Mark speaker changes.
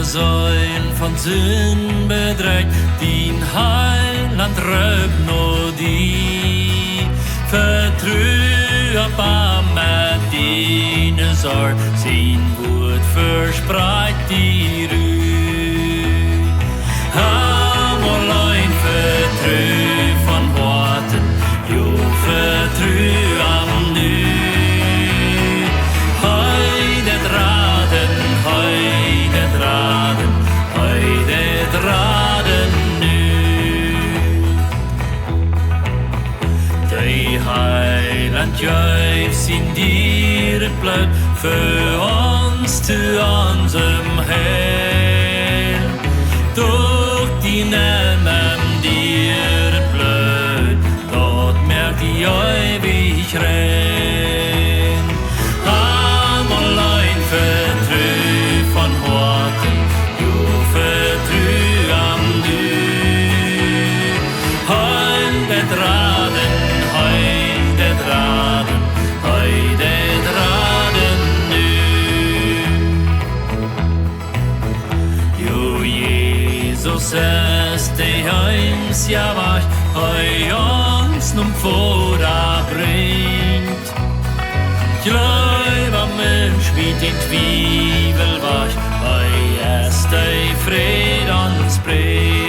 Speaker 1: Säulen von Sünn bedreckt, din Heiland röb nur die. Vertrue med dine sår, sin Wort verspreit die Ruhe. Ham allein vertrue von Worten, jo vertrue am Nu. Heide draden nu. Die Heiland juif sin dieren bloed für uns zu unserem Heil. Durch die Namen dieren bloed, dort merkt die ewig rein. Am allein vertrue von Horten, jo vertrue am Du. Heide draden nu. Jo Jesus ist die heims ja wach, hei uns num Vorder bringt. Gläub am Mensch wie den Twiebel wach, hei ist die Fried uns bringt.